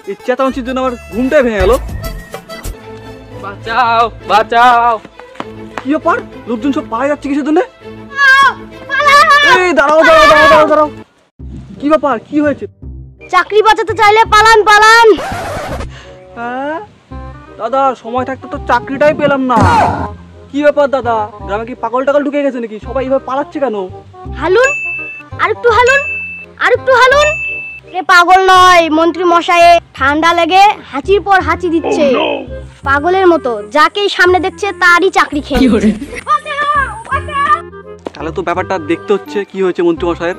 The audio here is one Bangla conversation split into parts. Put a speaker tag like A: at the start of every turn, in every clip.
A: এই চেঁচামেচির জন্য আমার ঘুমটাই ভেঙে গেল।
B: বাঁচাও বাঁচাও!
A: কি ব্যাপার, লোকজন সব পালা যাচ্ছে কিসের জন্য? এই দাঁড়াও দাঁড়াও দাঁড়াও দাঁড়াও দাঁড়াও, কি ব্যাপার, কি হয়েছে?
C: চাকরি বাঁচাতে চাইলে পালান পালান।
A: হ্যাঁ দাদা, সময় থাকতে তো চাকরিটাই পেলাম না। কি ব্যাপার দাদা, গ্রামে কি পাগল টাগল ঢুকে গেছে নাকি? সবাই এভাবে পালাচ্ছে কেন?
C: হালুন, আরেকটু হালুন, আরেকটু হালুন। এ পাগল নয়, মন্ত্রী মশাই ঠান্ডা লেগে হাঁচির পর হাঁচি দিচ্ছে। পাগলের মতো যাকেই সামনে দেখছে তারই চাকরি খেয়ে।
A: তাহলে তো ব্যাপারটা দেখতে হচ্ছে কি হয়েছে মন্ত্রী মশাইয়ের।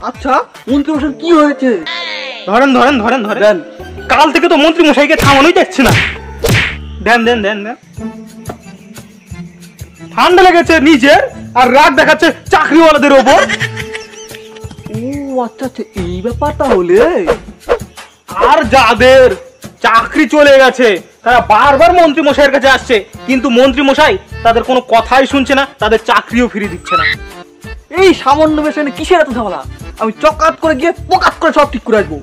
A: আচ্ছা মন্ত্রী মশাই কি হয়েছে?
D: ধরেন ধরেন ধরেন ধরেন, কাল থেকে তো মন্ত্রী মশাইকে থামানোই যাচ্ছে না। দেন দেন দেন দেন। ঠান্ডা লেগেছে নিজের, আর রাগ দেখাচ্ছে চাকরিওয়ালাদের ওপর।
A: ও আচ্ছা আচ্ছা, এই ব্যাপার তাহলে।
D: আর যাদের চাকরি চলে গেছে তারা বারবার মন্ত্রী মশাইয়ের কাছে আসছে, কিন্তু মন্ত্রী মশাই তাদের কোনো কথাই শুনছে না, তাদের চাকরিও ফিরিয়ে দিচ্ছে না।
A: এই সামান্য বিষয় নিয়ে কিসের এত ঝামেলা? আমি চকাত করে গিয়ে পোকাত করে সব ঠিক করে আসবো।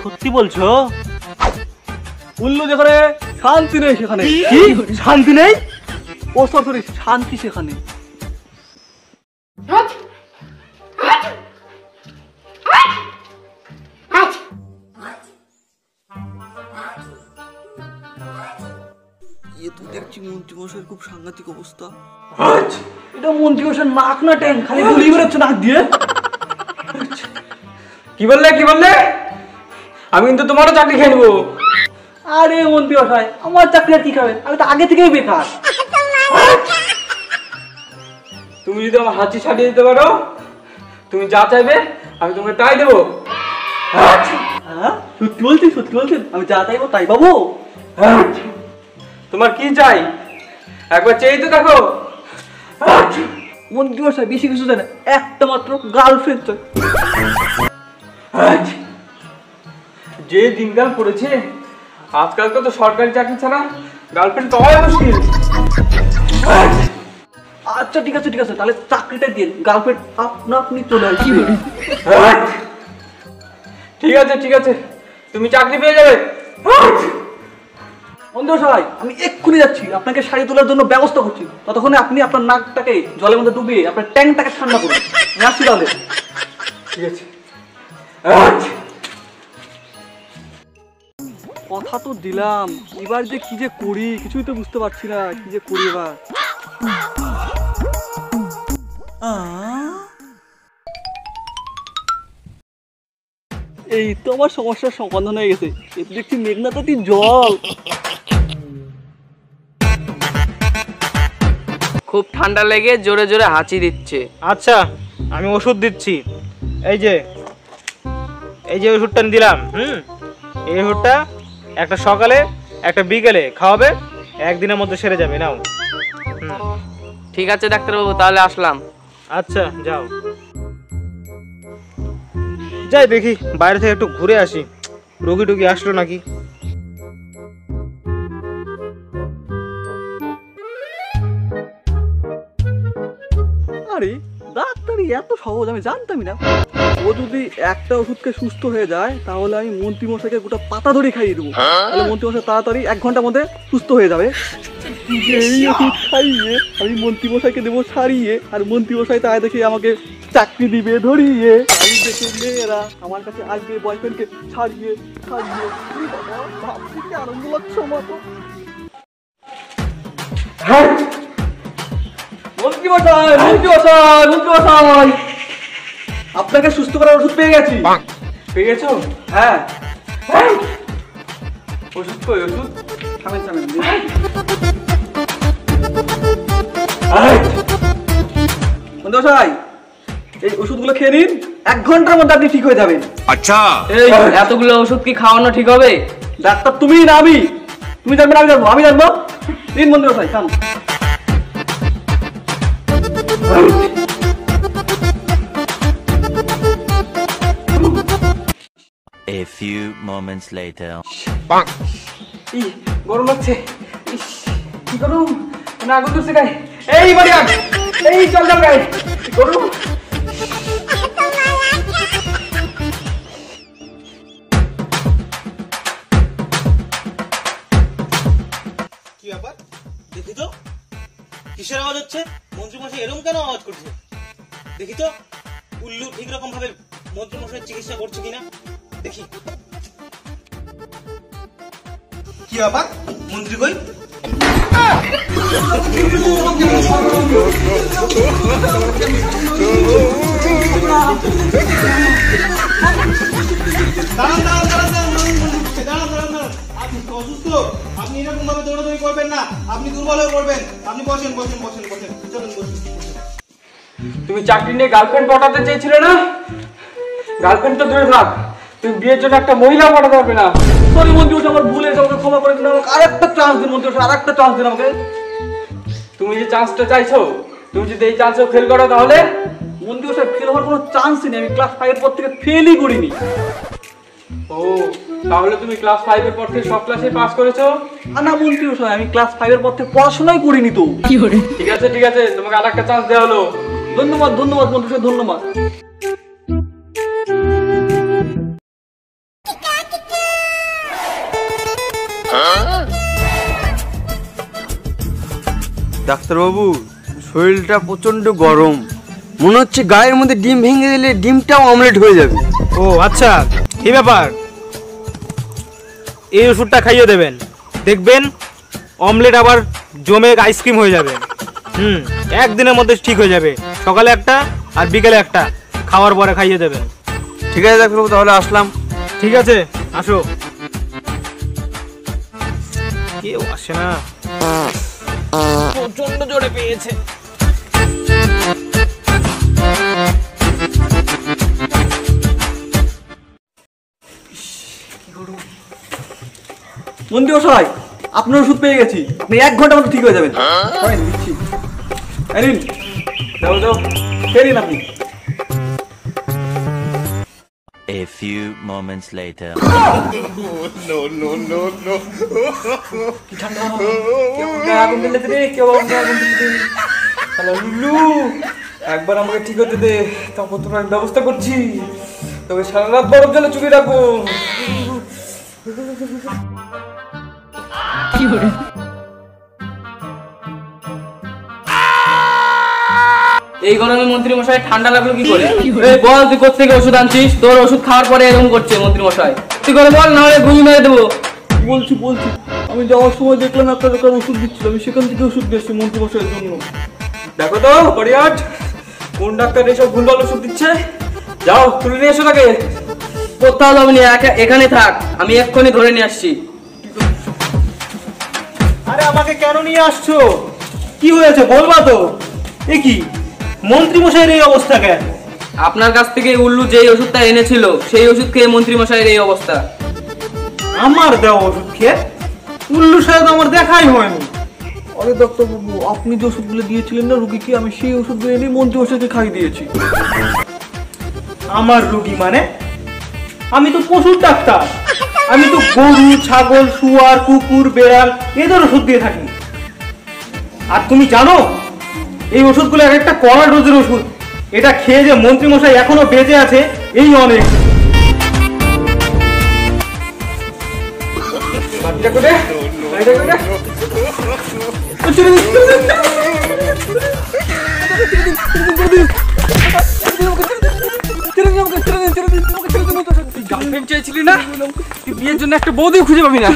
D: সত্যি বলছো?
A: বললো যেখানে শান্তি নেই সেখানে।
D: কি শান্তি নেই?
A: ও সরি, শান্তি সেখানে। তো দেখছি মন্ত্রী মশাইয়ের খুব সাংঘাতিক অবস্থা। এটা মন্ত্রী মশাই নাক না ট্যাং, খালি গুলি বেরোচ্ছে নাক দিয়ে।
B: কি বললে কি বললে? আমি কিন্তু তোমারও চাকরি খেয়ে নেবো।
A: আরে মন্ত্রী মশাই, আমার চাকরি আর কি খাবে? আমি তো আগে থেকেই বেকার।
B: তুমি যদি আমার হাঁচি ছাড়িয়ে দিতে পারো, তুমি যা চাইবে আমি তোমাকে তাই দেবো।
A: হ্যাঁ সত্যি বলছেন, সত্যি বলছেন? আমি যা চাইবো তাই পাবো?
B: তোমার কি চাই একবার চেয়ে তো দেখো।
A: মন্ত্রী মশাই বেশি কিছু জানে, একটা মাত্র গার্লফ্রেন্ড চাই।
B: যে দিনকাল পড়েছে, আজকালকার তো সরকারি চাকরি ছাড়া গার্লফ্রেন্ড পাওয়াই মুশকিল।
A: আচ্ছা ঠিক আছে ঠিক আছে, তাহলে চাকরিটা দিয়ে গার্লফ্রেন্ড আপনা আপনি চলে আসবে।
B: ঠিক আছে ঠিক আছে, তুমি চাকরি পেয়ে যাবে।
A: মন্ত্রী মশাই, আমি এক্ষুনি যাচ্ছি, আপনাকে শাড়ি তোলার জন্য ব্যবস্থা করছি। ততক্ষণে আপনি আপনার নাকটাকে জলের মধ্যে ডুবিয়ে আপনার ট্যাঙ্কটাকে ঠান্ডা করুন। আমি আসছি তাহলে।
B: ঠিক আছে।
A: কথা তো দিলাম, এবার যে কি যে করি কিছুই তো বুঝতে পারছি না, কি যে করি এবার। এই তো আমার সমস্যার সমাধান হয়ে গেছে। এতে দেখছি মেঘনা তো জল।
B: খুব ঠান্ডা লেগে জোরে জোরে হাঁচি দিচ্ছে।
D: আচ্ছা আমি ওষুধ দিচ্ছি, এই যে এই যে ওষুধটা দিলাম। এই ওষুধটা একটা সকালে একটা বিকেলে খাওয়াবে, একদিনের মধ্যে সেরে যাবে। নাও।
B: ঠিক আছে ডাক্তারবাবু, তাহলে আসলাম।
D: আচ্ছা যাও। যাই দেখি বাইরে থেকে একটু ঘুরে আসি, রোগী টুগী আসলো নাকি।
A: আরে ডাক্তারি এত সহজ, আমি জানতামই না। ও যদি একটা ওষুধকে সুস্থ হয়ে যায় তাহলে আমি মন্ত্রী মশাইকে গোটা পাতা ধরে খাইয়ে দেবো। তাহলে মন্ত্রী মশাই তাড়াতাড়ি 1 ঘন্টার মধ্যে সুস্থ হয়ে যাবে। এই ওষুধ খাইয়ে আমি মন্ত্রী মশাইকে দেবো সারিয়ে, আর মন্ত্রী মশাই তাই দেখে আমাকে চাকরি দিবে ধরিয়ে। আমি দেখে মেয়েরা আমার কাছে আসবে বয়ফ্রেন্ডকে ছাড়িয়ে ছাড়িয়ে। ভাবছি কি আনন্দ লাগছে আমার তো। মন্ত্রী মশাই, মন্ত্রী মশাই, মন্ত্রী মশাই, আপনাকে সুস্থ করার ওষুধ পেয়ে গেছি।
B: পেয়ে গেছো?
A: হ্যাঁ।
B: ওষুধ কই ওষুধ?
A: থামেন থামেন। মন্ত্রী মশাই, এই ওষুধগুলো খেয়ে নিন, 1 ঘন্টার মধ্যে আপনি ঠিক হয়ে যাবেন।
E: আচ্ছা
B: এই এতগুলো ওষুধ কি খাওয়ানো ঠিক হবে?
A: ডাক্তার তুমি না আমি? তুমি জানবেন আমি জানবো? আমি জানবো। নিন মন্ত্রী মশাই খান।
F: A few moments later.
B: ই গরম লাগছে, ইস কি গরম, না আগুন ধরছে গায়ে। এই বাড়ি আগ, এই চল চল গায়ে, গরম।
D: কি ব্যাপার দেখি তো, কিসের আওয়াজ হচ্ছে? মন্ত্রীমশাই এরকম কেন আওয়াজ করছে? দেখি তো উল্লু ঠিক রকম ভাবে মন্ত্রীমশাই চিকিৎসা করছে কিনা দেখি। কি ব্যাপার মন্ত্রী কই? আপনি অসুস্থ, আপনি এরকম ভাবে দৌড়াদৌড়ি করবেন না, আপনি দুর্বল হয়ে পড়বেন। আপনি বসেন বসেন বসেন বসেন, চলুন বসুন।
B: তুমি চাকরি নিয়ে গার্লফ্রেন্ড পটাতে চেয়েছিলে না? গার্লফ্রেন্ড তো দূরে থাক, তুমি বিয়ের জন্য একটা মহিলা পটাতে পারবে না।
A: সরি মন্ত্রীমশাই, আমার ভুল হয়েছে, আমাকে ক্ষমা করে দিন, আমাকে আরেকটা চান্স দিন মন্ত্রীমশাই, আরেকটা চান্স দিন আমাকে।
B: তুমি যে চান্সটা চাইছো, তুমি যদি এই চান্সও ফেল করো তাহলে?
A: মন্ত্রীমশাই ফেল হওয়ার কোনো চান্সই নেই, আমি ক্লাস 5 এর পর থেকে ফেলই করিনি।
B: ও তাহলে তুমি ক্লাস 5 এর পর থেকে সব ক্লাসে পাস করেছো?
A: না মন্ত্রীমশাই, আমি ক্লাস 5 এর পর থেকে পড়াশোনাই করিনি তো।
B: ঠিক আছে ঠিক আছে, তোমাকে আরেকটা চান্স দেওয়া হলো।
A: ধন্যবাদ ধন্যবাদ মন্ত্রীমশাই, ধন্যবাদ।
E: ডাক্তারবাবু, শরীরটা প্রচন্ড গরম, মনে হচ্ছে গায়ের মধ্যে ডিম ভেঙে দিলে ডিমটাও অমলেট হয়ে যাবে।
D: ও আচ্ছা, কি ব্যাপার? এই ওষুধটা খাইয়ে দেবেন, দেখবেন অমলেট আবার জমে আইসক্রিম হয়ে যাবে। একদিনের মধ্যে ঠিক হয়ে যাবে। সকালে একটা আর বিকেলে একটা, খাওয়ার পরে খাইয়ে দেবেন।
E: ঠিক আছে ডাক্তারবাবু, তাহলে আসলাম।
D: ঠিক আছে, আসো। কেউ আসে না, প্রচন্ড জোরে পেয়েছে।
A: মন্ত্রীমশাই, আপনার ওষুধ পেয়ে গেছি, আপনি 1 ঘন্টার মধ্যে ঠিক হয়ে যাবেন। হয়, দিচ্ছি। এই নিন,
B: দাও দাও,
A: খেয়ে নিন আপনি।
F: A few moments later.
B: আগুন দিলেতে রে, কেউ আগুন দিলেতে। হ্যালো লুলু, একবার আমাকে ঠিক হতে দে, তারপর তোমার আমি ব্যবস্থা করছি। তবে সারা রাত বরফ জলে চুপে রাখবো।
G: এই গরমে মন্ত্রী মশাই ঠান্ডা লাগলো কি করে? এই বল, তুই কোথেকে ওষুধ আনছিস? তোর ওষুধ খাওয়ার পরে এরকম করছে মন্ত্রী মশাই। তুই করে বল, না হলে গুলি মেরে দেবো।
A: বলছি আমি যাওয়ার সময় দেখলাম একটা দোকান ওষুধ দিচ্ছিল, আমি সেখান থেকে ওষুধ দিয়েছি মন্ত্রীমশাইয়ের জন্য।
B: দেখো তো হরিয়াট, কোন ডাক্তার এইসব ভুলভাল ওষুধ দিচ্ছে। যাও তুলে নিয়ে এসো তাকে।
G: কোথাও যাবি না, এখানে থাক, আমি এক্ষুনি ধরে নিয়ে আসছি।
D: আরে আমাকে কেন নিয়ে আসছো? কি হয়েছে বলবা তো? এ কি মন্ত্রী মশাইয়ের এই অবস্থা কেন?
G: আপনার কাছ থেকে উল্লু যেই ওষুধটা এনেছিল, সেই ওষুধ খেয়ে মন্ত্রী মশাইয়ের এই অবস্থা।
D: আমার দেওয়া ওষুধ খেয়ে? উল্লু সাহেব আমার দেখাই হয়নি।
A: আরে ডাক্তারবাবু, আপনি যে ওষুধগুলো দিয়েছিলেন না রুগীকে, আমি সেই ওষুধগুলো এনে মন্ত্রীমশাইকে খাইয়ে দিয়েছি।
D: আমার রোগী মানে? আমি তো পশুর ডাক্তার, আমি তো গরু, ছাগল, শুয়ার, কুকুর, বেড়াল এদের ওষুধ দিয়ে থাকি। আর তুমি জানো এই ওষুধগুলো এক একটা কড়া ডোজের ওষুধ। এটা খেয়ে যে মন্ত্রী মশাই এখনো বেঁচে আছে এই অনেক।
B: বাকিটা করে বাকিটা করে গার্লফ্রেন্ড চেয়েছিলি না? তুই বিয়ের জন্য একটা বৌদি খুঁজে পাবি না।